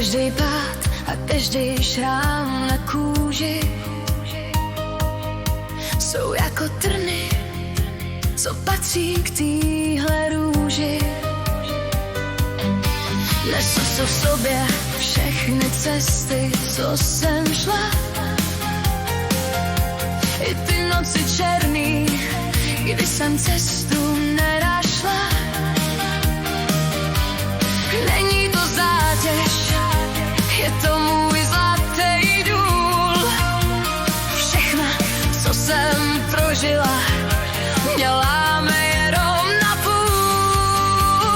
Každý pád a každý šrám na kůži jsou jako trny, co patří k téhle růži. Nesu v sobě všechny cesty, co jsem šla, i ty noci černý, kdy jsem cestu nenašla. Není to zátěž, je to můj zlatý důl. Všechno, co jsem prožila, děláme jenom na půl.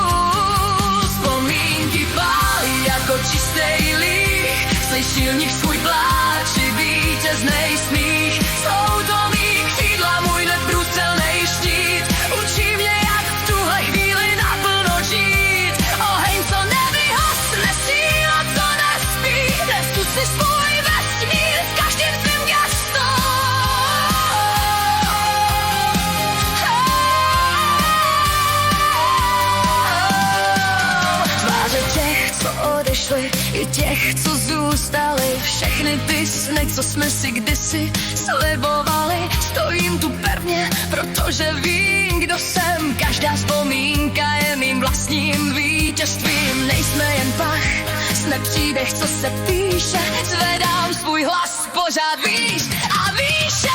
Vzpomínky pálí jako čistý líh, slyší v nich svůj pláč i vítěznej smích. Jsou to mý křídla, můj neprůstřelnej štít, učí mě, jak v tuhle chvíli naplno žít. Oheň, co nevyhasne, síla, co nespí, nesu si svůj vesmír v každém svým gestu. Tváře těch, co odešli, i těch, co zůstali, všechny ty sny, co jsme si kdysi slibovali. Stojím tu pevně, protože vím, kdo jsem. Každá vzpomínka je mým vlastním vítězstvím. Nejsme jen pach z nepříběh, co se píše. Zvedám svůj hlas pořád výš a výše.